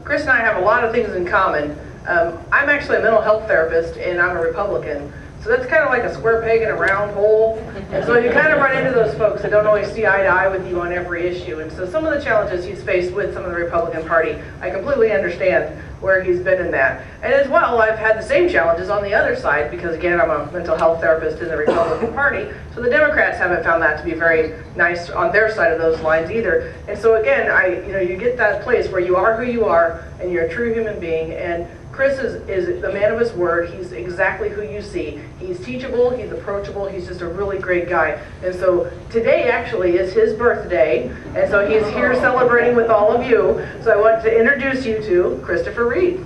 Chris and I have a lot of things in common. I'm actually a mental health therapist and I'm a Republican. So that's kind of like a square peg in a round hole. And so you kind of run into those folks that don't always see eye to eye with you on every issue. And so some of the challenges he's faced with some of the Republican Party, I completely understand where he's been in that. And as well, I've had the same challenges on the other side because, again, I'm a mental health therapist in the Republican Party. So the Democrats haven't found that to be very nice on their side of those lines either. And so again, you get that place where you are who you are and you're a true human being. And Chris is the man of his word. He's exactly who you see. He's teachable, he's approachable, he's just a really great guy. And so today actually is his birthday, and so he's here celebrating with all of you. So I want to introduce you to Christopher Reed.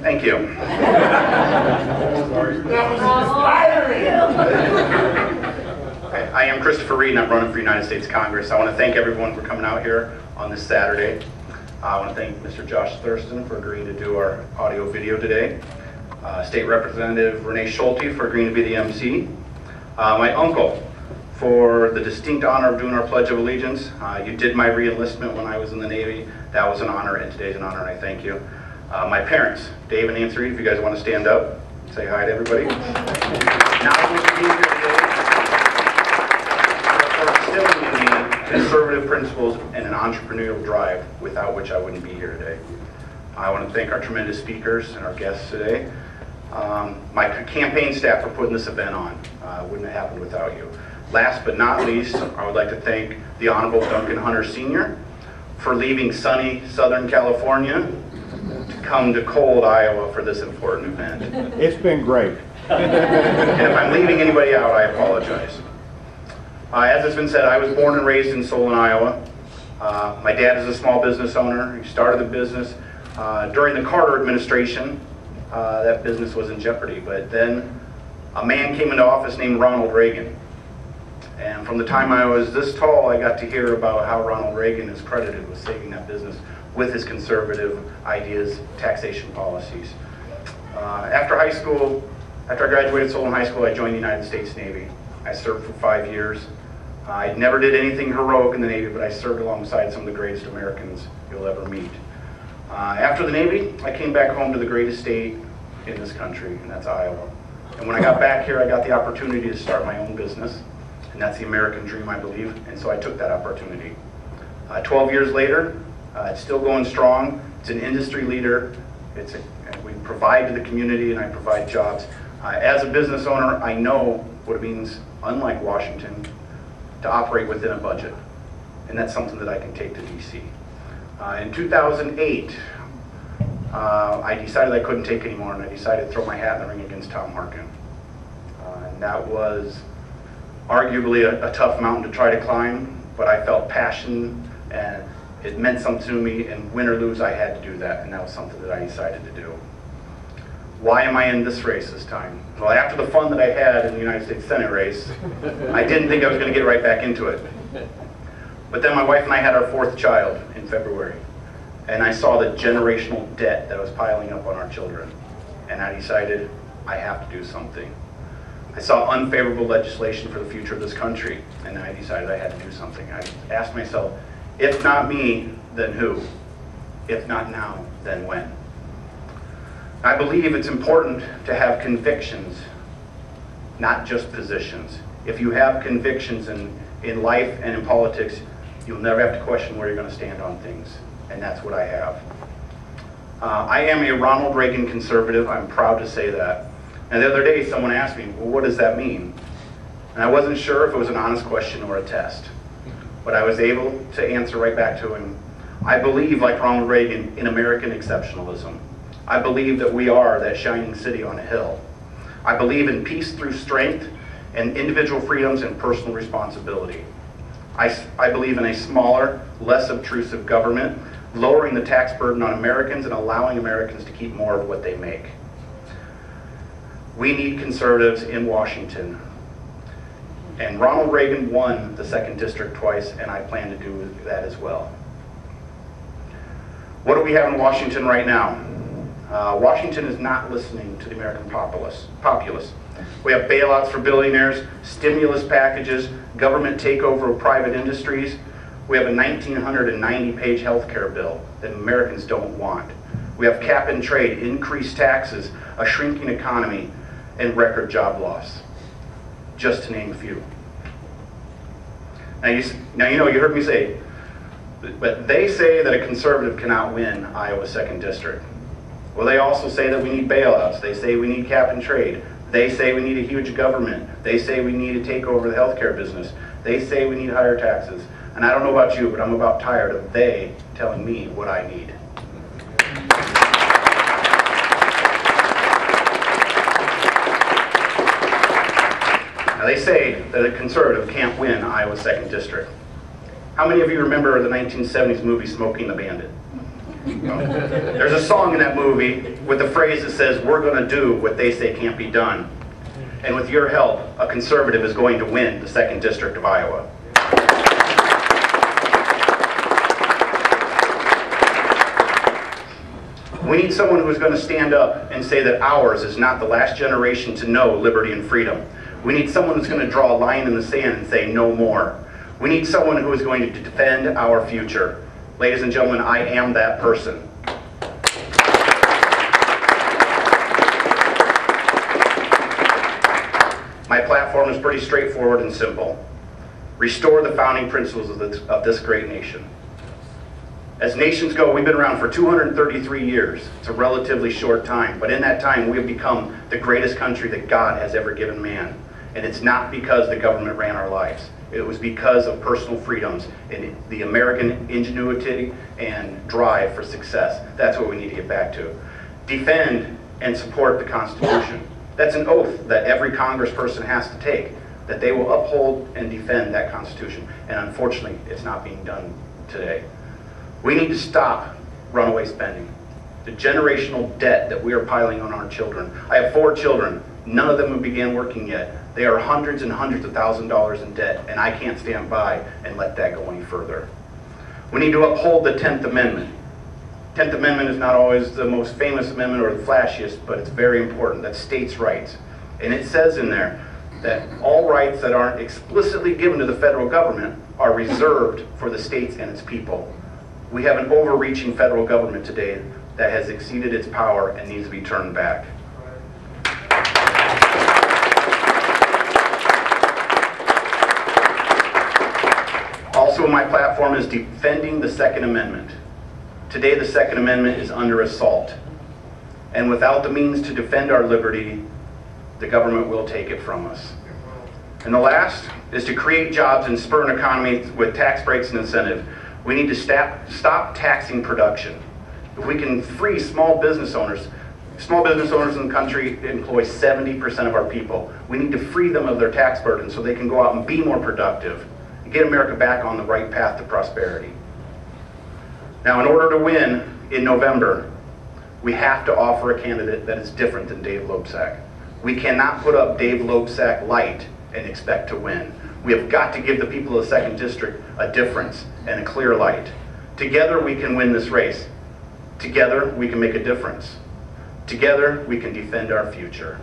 Thank you. Okay, I am Christopher Reed and I'm running for United States Congress. I want to thank everyone for coming out here on this Saturday. I want to thank Mr. Josh Thurston for agreeing to do our audio video today. State Representative Renee Schulte for agreeing to be the MC. My uncle for the distinct honor of doing our Pledge of Allegiance. You did my re-enlistment when I was in the Navy. That was an honor and today's an honor and I thank you. My parents, Dave and Nancy Reed, if you guys want to stand up, say hi to everybody. Now I want to be here today for instilling in me conservative principles and an entrepreneurial drive without which I wouldn't be here today. I want to thank our tremendous speakers and our guests today. My campaign staff for putting this event on. Wouldn't have happened without you. Last but not least, I would like to thank the Honorable Duncan Hunter Sr. for leaving sunny Southern California to come to cold Iowa for this important event. It's been great. And if I'm leaving anybody out, I apologize. As has been said, I was born and raised in Solon, Iowa. My dad is a small business owner. He started the business during the Carter administration. That business was in jeopardy, but then a man came into office named Ronald Reagan. And from the time I was this tall, I got to hear about how Ronald Reagan is credited with saving that business with his conservative ideas, taxation policies. After high school, after I graduated Solon High School, I joined the United States Navy. I served for 5 years. I never did anything heroic in the Navy, but I served alongside some of the greatest Americans you'll ever meet. After the Navy, I came back home to the greatest state in this country, and that's Iowa. And when I got back here, I got the opportunity to start my own business, and that's the American dream, I believe, and so I took that opportunity. 12 years later, it's still going strong. It's an industry leader. We provide to the community, and I provide jobs. As a business owner, I know what it means, unlike Washington, to operate within a budget, and that's something that I can take to DC. In 2008, I decided I couldn't take anymore, and I decided to throw my hat in the ring against Tom Harkin. And that was arguably a tough mountain to try to climb, but I felt passion, and it meant something to me, and win or lose, I had to do that, and that was something that I decided to do. Why am I in this race this time? Well, after the fun that I had in the United States Senate race, I didn't think I was going to get right back into it. But then my wife and I had our 4th child in February, and I saw the generational debt that was piling up on our children, and I decided I have to do something. I saw unfavorable legislation for the future of this country, and I decided I had to do something. I asked myself, if not me, then who? If not now, then when? I believe it's important to have convictions, not just positions. If you have convictions in life and in politics, you'll never have to question where you're going to stand on things, and that's what I have. I am a Ronald Reagan conservative. I'm proud to say that. And the other day, someone asked me, well, what does that mean? And I wasn't sure if it was an honest question or a test, but I was able to answer right back to him. I believe, like Ronald Reagan, in American exceptionalism. I believe that we are that shining city on a hill. I believe in peace through strength and individual freedoms and personal responsibility. I believe in a smaller, less obtrusive government. lowering the tax burden on Americans and allowing Americans to keep more of what they make. We need conservatives in Washington. And Ronald Reagan won the 2nd District twice, and I plan to do that as well. What do we have in Washington right now? Washington is not listening to the American populace. We have bailouts for billionaires, stimulus packages, government takeover of private industries. We have a 1,990-page health care bill that Americans don't want. We have cap and trade, increased taxes, a shrinking economy, and record job loss, just to name a few. Now you heard me say, but they say that a conservative cannot win Iowa's 2nd District. Well, they also say that we need bailouts. They say we need cap and trade. They say we need a huge government. They say we need to take over the healthcare business. They say we need higher taxes. And I don't know about you, but I'm about tired of they telling me what I need. Now they say that a conservative can't win Iowa's 2nd District. How many of you remember the 1970s movie Smoking the Bandit? There's a song in that movie with a phrase that says, "We're going to do what they say can't be done." And with your help, a conservative is going to win the 2nd District of Iowa. We need someone who's going to stand up and say that ours is not the last generation to know liberty and freedom. We need someone who's going to draw a line in the sand and say no more. We need someone who is going to defend our future. Ladies and gentlemen, I am that person. My platform is pretty straightforward and simple. Restore the founding principles of this great nation. As nations go, we've been around for 233 years. It's a relatively short time, but in that time we have become the greatest country that God has ever given man. And it's not because the government ran our lives. It was because of personal freedoms and the American ingenuity and drive for success. That's what we need to get back to. Defend and support the Constitution. That's an oath that every congressperson has to take, that they will uphold and defend that Constitution. And unfortunately, it's not being done today. We need to stop runaway spending, the generational debt that we are piling on our children. I have 4 children. None of them have began working yet. They are hundreds and hundreds of $1,000s in debt, and I can't stand by and let that go any further. We need to uphold the 10th Amendment. 10th Amendment is not always the most famous amendment or the flashiest, but it's very important. That's states' rights. And it says in there that all rights that aren't explicitly given to the federal government are reserved for the states and its people. We have an overreaching federal government today that has exceeded its power and needs to be turned back. Also, my platform is defending the Second Amendment. Today, the Second Amendment is under assault. And without the means to defend our liberty, the government will take it from us. And the last is to create jobs and spur an economy with tax breaks and incentive. We need to stop taxing production. If we can free small business owners in the country employ 70% of our people. We need to free them of their tax burden so they can go out and be more productive and get America back on the right path to prosperity. Now, in order to win in November, we have to offer a candidate that is different than Dave Loebsack. We cannot put up Dave Loebsack light and expect to win. We have got to give the people of the 2nd District a difference and a clear light. Together we can win this race. Together we can make a difference. Together we can defend our future.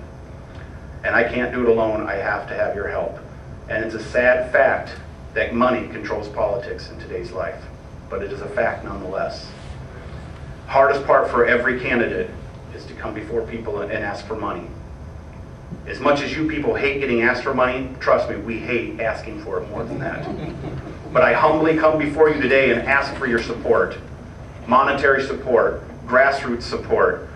And I can't do it alone. I have to have your help. And it's a sad fact that money controls politics in today's life. But it is a fact nonetheless. Hardest part for every candidate is to come before people and ask for money. As much as you people hate getting asked for money, trust me, we hate asking for it more than that. But I humbly come before you today and ask for your support. Monetary support, grassroots support.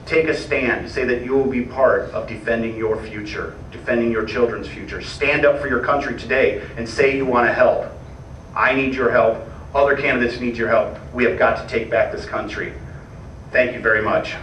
Take a stand. Say that you will be part of defending your future, defending your children's future. Stand up for your country today and say you want to help. I need your help. Other candidates need your help. We have got to take back this country. Thank you very much.